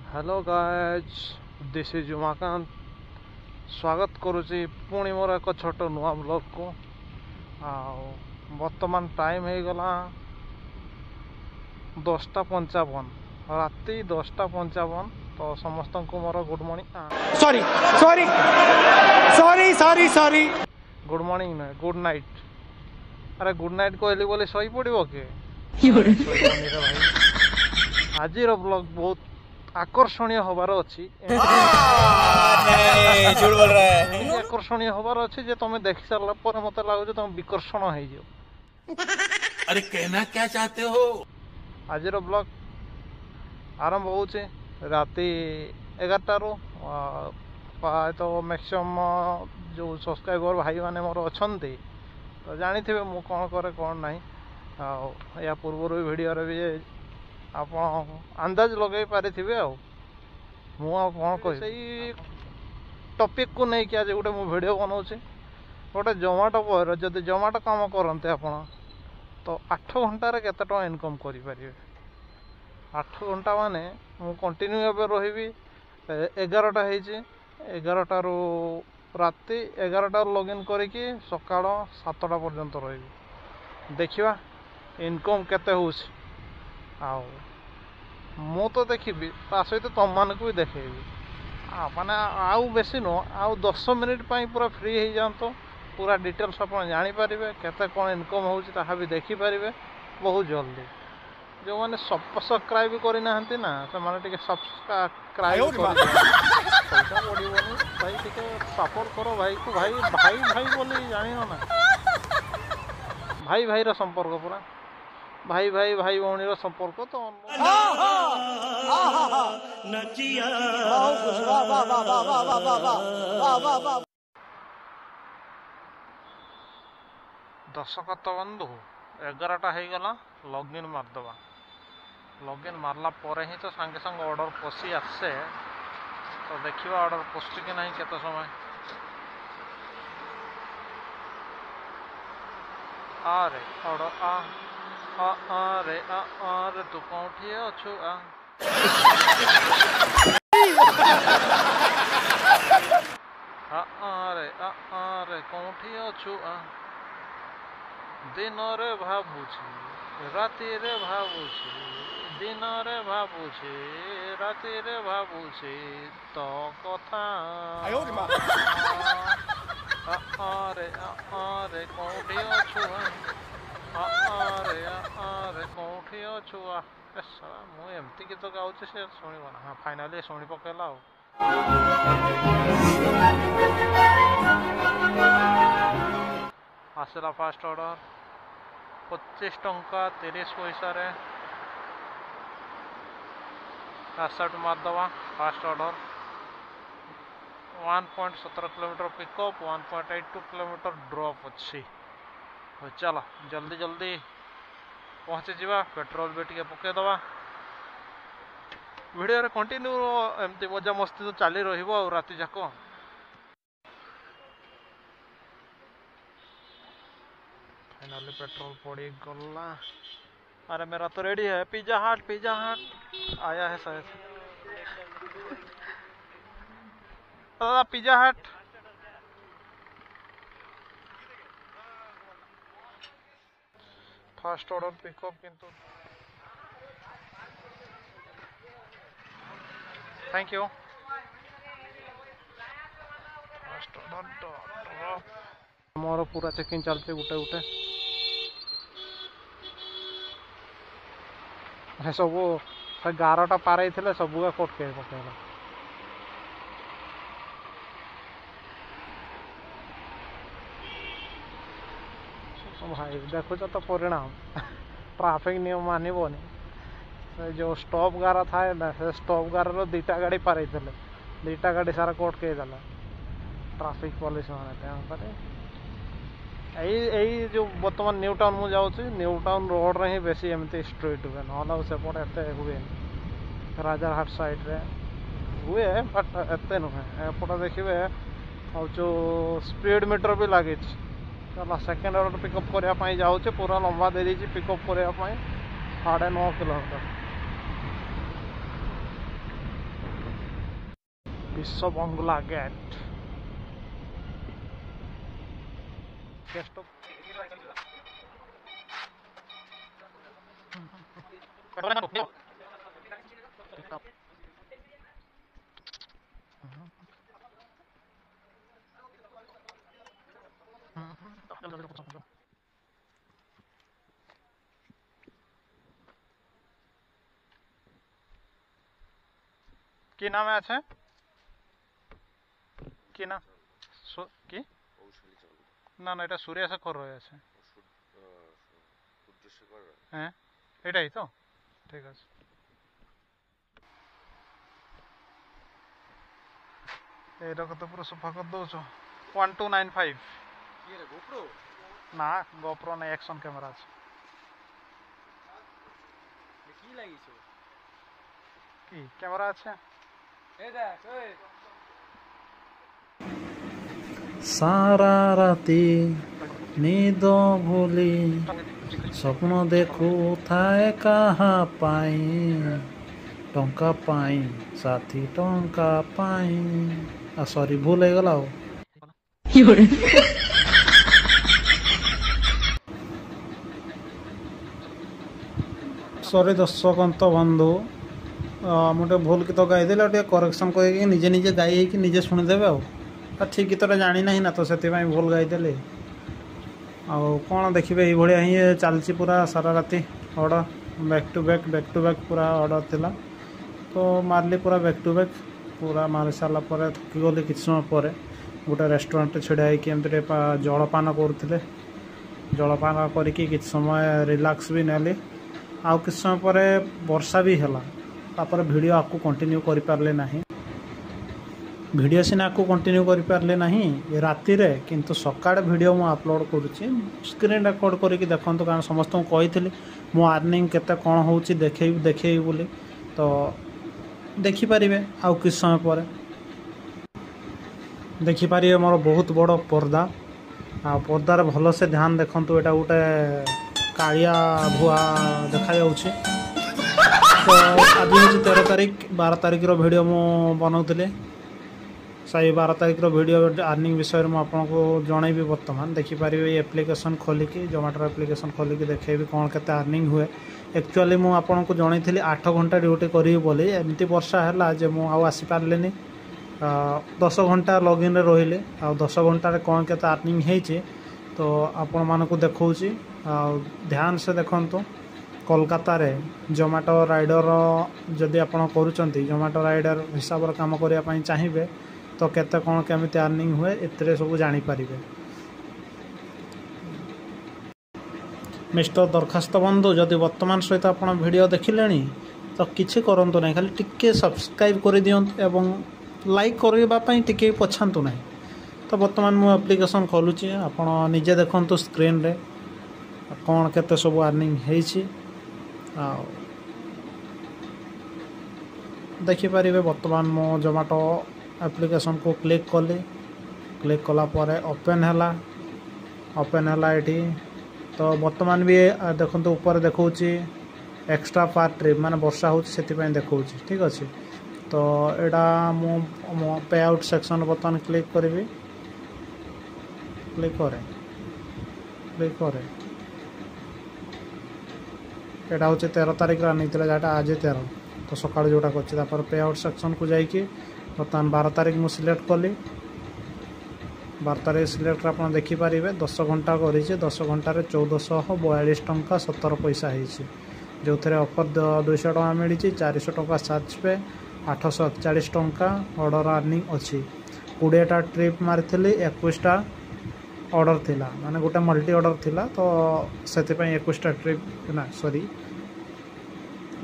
Hello guys, this is Umakant. स्वागत करुच्ची पुणी मोर एक छोट नुआ ब्लॉग को। बर्तमान टाइम हो गला 10:55 राति 10:55। तो समस्त को more good morning sorry sorry sorry sorry sorry good morning ना गुड नाइट। अरे गुड नाइट कहली बोले शई पड़ो के आज ब्लॉग बहुत आकर्षणीय हबार अच्छी आकर्षणीय हबार अच्छी जे तुम देख सारा पर मत लगुच तुम विकर्षण हो जाओ। अरे कहना क्या चाहते हो? आज ब्लॉग आरंभ हो राति 11 प्राय तो मैक्सिमम जो सब्सक्राइबर भाई माने मोर अच्छा तो जानी थे मु कौन करे कौन ना। या पूर्व वीडियो भी आप अंदाज लगे पारे कौन कह टॉपिक को नहीं कि आज गोटे मु वीडियो बनाऊे गोटे जोमाटो पर जब जोमाटो काम करते आप तो 8 घंटे केते टका इनकम करें। 8 घंटा माने मु कंटिन्यू एवं रही 11टा 11 रु राति 11 लॉगिन करके सकाळ 7टा पर्यंत रही देखा इनकम केते हो। मु तो देखी ता सहित तुम मान को भी देखेबी माने आउ बेसी नुह आउ 10 मिनिट पूरा फ्री हो जातो पूरा डिटेल्स आप जानीपर केते कौन इनकम हो भी देखिपारे बहुत जल्दी। जो मैंने सब्सक्राइब करना से सब्सक्राइब पैसा पड़ोनी भाई टे सपोर्ट करो भाई को भाई भाई भाई बोली जान ना भाई भाई संपर्क पूरा भाई भाई भाई भौणी संपर्क तो दर्शक बंधु 11टा हो गला लॉगिन मारदे लॉगिन मारला पर ही तो सांगे सांगे ऑर्डर पशि आसे तो देखिए ऑर्डर पशुची कि नहीं केते समय आरे ऑर्डर आरे तू कौटी अच्छु आरे कौटी अच्छु दिन रे भावुची राति रे भावुची दिन रे भावुची राति रे भावुची तो कथा आरे कौटी अच्छु आरे कौटी अच्छु मु एमती गीत गाँच से शुणव ना। हाँ फाइनाली शुणी पकेला आसला फास्ट ऑर्डर 25 टंका 30 पैसा रे कासट मारदवा fast order 1.17 kilometre pickup 1.82 kilometre drop अच्छी। चलो जल्दी जल्दी पहुँची जावा पेट्रोल भी टे पकईदवा वीडियो रे कंटिन्यू एमती मजा मस्ती तो चली रहिबो राति जाक। फाइनली पेट्रोल पड़ी गला। अरे मेरा तो रेडी है पिज्जा हट आया है शायद दादा पिज्जा हट फास्ट ऑर्डर पिकअप किंतु थैंक यू फास्ट ऑर्डर मोर पूरा चेकिंग चलते गुटे गुटे सब 11टा पार थे सबू कोट के पकेला भाई देखुच तो परिणाम ट्राफिक नियम मानबनी जो स्टॉप गार थाए ना से स्टॉप गार 2टा गाड़ी पार थे 2टा गाड़ी सारा कोट के ट्राफिक पुलिस माने यही जो बर्तमान न्यू टाउन मु जाऊँ न्यू टाउन रोड रे ही बेसी एमती स्ट्रीट हुए ना सेपटे एत हुए राजारहाट साइड रे हुए बट एत नुहे एपटे देखिए और जो स्पीड मीटर भी लगे चला सेकेंड ऑर्डर पिकअप करने जाऊँ पूरा लंबा दे दी पिकअप करने 9.5 किलोमीटर विश्व बंगला गेट गेस्ट কি নামে আছে কি না কি না না এটা সূর্যশেখর রয়েছে হ্যাঁ এটাই তো ঠিক আছে এইটাকে তো পুরো সফা করে দৌছ 1295 না গোপ্রো না অ্যাকশন ক্যামেরা আছে কি লাগিয়েছো কি ক্যামেরা আছে সারা রাতে নিদ ভুলি স্বপ্ন দেখু থায় কাহা পাই টঙ্কা পাই সাথী টঙ্কা পাই সরি ভুল হয়ে গেল সরি দর্শক বন্ধু ମୁଁ ଟିକେ ଭୁଲ ଗୀତ ଗାଇଦେଲି ଆଉ ଟିକେ କରେକ୍ସନ୍ କରିକି ନିଜେ ନିଜେ ଗାଇ ହେଇକି ନିଜେ ଶୁଣିଦେବେ ଆଉ ଠିକ୍ ଗୀତଟା ଜାଣିନାହିଁ ନା ତ ସେଥିପାଇଁ ଭୁଲ ଗାଇଦେଲି ଆଉ କ'ଣ ଦେଖିବେ ଏଇଭଳିଆ ହିଁ ଚାଲିଛି ପୁରା ସାରା ରାତି ଅର୍ଡ଼ର ବ୍ୟାକ୍ ଟୁ ବ୍ୟାକ୍ ପୁରା ଅର୍ଡ଼ର ଥିଲା ତ ମାରିଲି ପୁରା ବ୍ୟାକ୍ ଟୁ ବ୍ୟାକ୍ ପୁରା ମାରି ସାରିଲା ପରେ ଥକିଗଲି କିଛି ସମୟ ପରେ ଗୋଟେ ରେଷ୍ଟୁରାଣ୍ଟରେ ଛିଡ଼ା ହେଇକି ଏମିତି ଟିକେ ଜଳପାନ କରୁଥିଲେ ଜଳପାନ କରିକି କିଛି ସମୟ ରିଲାକ୍ସ ବି ନେଲି ଆଉ କିଛି ସମୟ ପରେ ବର୍ଷା ବି ହେଲା तापर वीडियो आपको कंटिन्यू कर पारले नहीं वीडियो सिना आपको कंटिन्यू कर पारले नहीं राति रे किंतु सकाळे वीडियो मु अपलोड करूची स्क्रीन रिकॉर्ड करके देखंतु कारण समस्त को कहितली मो अर्निंग केते कोन होउची देखेई बोली तो देखि परिबे आउ किछ समय पर देखि परिबे मोर बहुत बड़ पर्दा आ पर्दार भलो से ध्यान देखंतु एटा उटे कालिया भुआ देखा जाउची तो आज हूँ 13 तारीख 12 तारीख वीडियो मु बनाऊली सही 12 तारीख वीडियो अर्निंग विषय में आपको जनइबी बर्तमान देखिपारे एप्लिकेशन खोलिकी जोमेटो एप्लिकेशन खोलिकी देखेबी कौन केते अर्निंग हुए एक्चुअली मु आपको जनइली 8 घंटा ड्यूटी करी बोली एमती वर्षा है जे मु आउ आसी पारलेनी 10 घंटा लॉगिन रे रहिले आ 10 घंटा रे कौन केते अर्निंग हेची तो आपण मानको देखौची ध्यान से देखंतु कोलकाता रे जोमेटो राइडर जदि आपण करूचंती जोमेटो राइडर हिसाब रे काम करिया पई चाहिबे तो केते कोन केमिति अर्निंग हुए एतरे सब जानि परिबे मिस्टर दरखास्त बंधु जदि वर्तमान सहित आपण वीडियो देखिलेनी तो किछि करंतु नै खाली टिके सब्सक्राइब करि दियंतु एवं लाइक करबा पई टिके पछांतु नै तो वर्तमान मु एप्लिकेशन खोलुची आपण निजे देखंतु स्क्रीन रे कोन केते सब अर्निंग हेछि देखिपारे बर्तमान मो जोमेटो एप्लिकेशन को क्लिक कली क्लिक कला ओपन है ये तो वर्तमान भी देखो ऊपर देखौची एक्स्ट्रा पार्ट ट्रिप माने वर्षा होची सेतिपय देखौची ठीक अच्छे तो यहाँ मो पे आउट सेक्शन बर्तमान क्लिक करी क्लिक करे एटा हूँ 13 तारीख नहीं जहाँ आज 13 तो सकाल जोटा कर पे आउट सेक्शन को जाइए बर्तमान 12 तारीख मुझे सिलेक्ट कली 12 तारीख सिलेक्ट आप देखिपारे 10 घंटा कर 10 घंटे 1442 टंका 17 पैसा होती जो थे ऑफर 200 टका मिली 400 टका चार्ज पे 841 टंका ऑर्डर अर्निंग अच्छी 20टा ट्रिप मारी 21टा ऑर्डर थिला माने गोटे मल्टी ऑर्डर थिला तो से 21टा ट्रिप ना सॉरी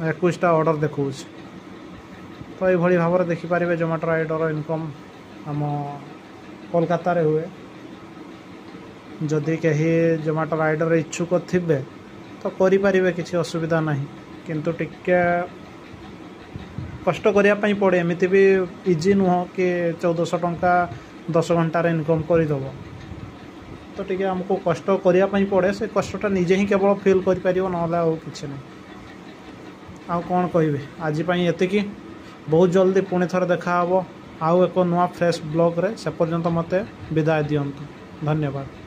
21टा ऑर्डर देखो तो ये भाव में देखिपारे जोमेटो राइडर इनकम आम कोलकाता रे हुए जदि कहीं जोमेटो राइडर इच्छुक थिबे तो करें किसी असुविधा नहीं किंतु टिके कष्ट करने पड़े एमती भी इजी नुह कि 1400 टंका 10 घंटार इनकम करदेव तो टी आमको कष्ट करने पड़े से कष्टा निजे ही केवल फिल कर ना कि आउ कौन कहे आज ये बहुत जल्दी पुणी थर देखा ଆଉ ଏକ ନୂଆ ଫ୍ରେଶ୍ ବ୍ଲଗ୍ରେ ସେ ପର୍ଯ୍ୟନ୍ତ ମୋତେ ବିଦାୟ ଦିଅନ୍ତୁ। ଧନ୍ୟବାଦ।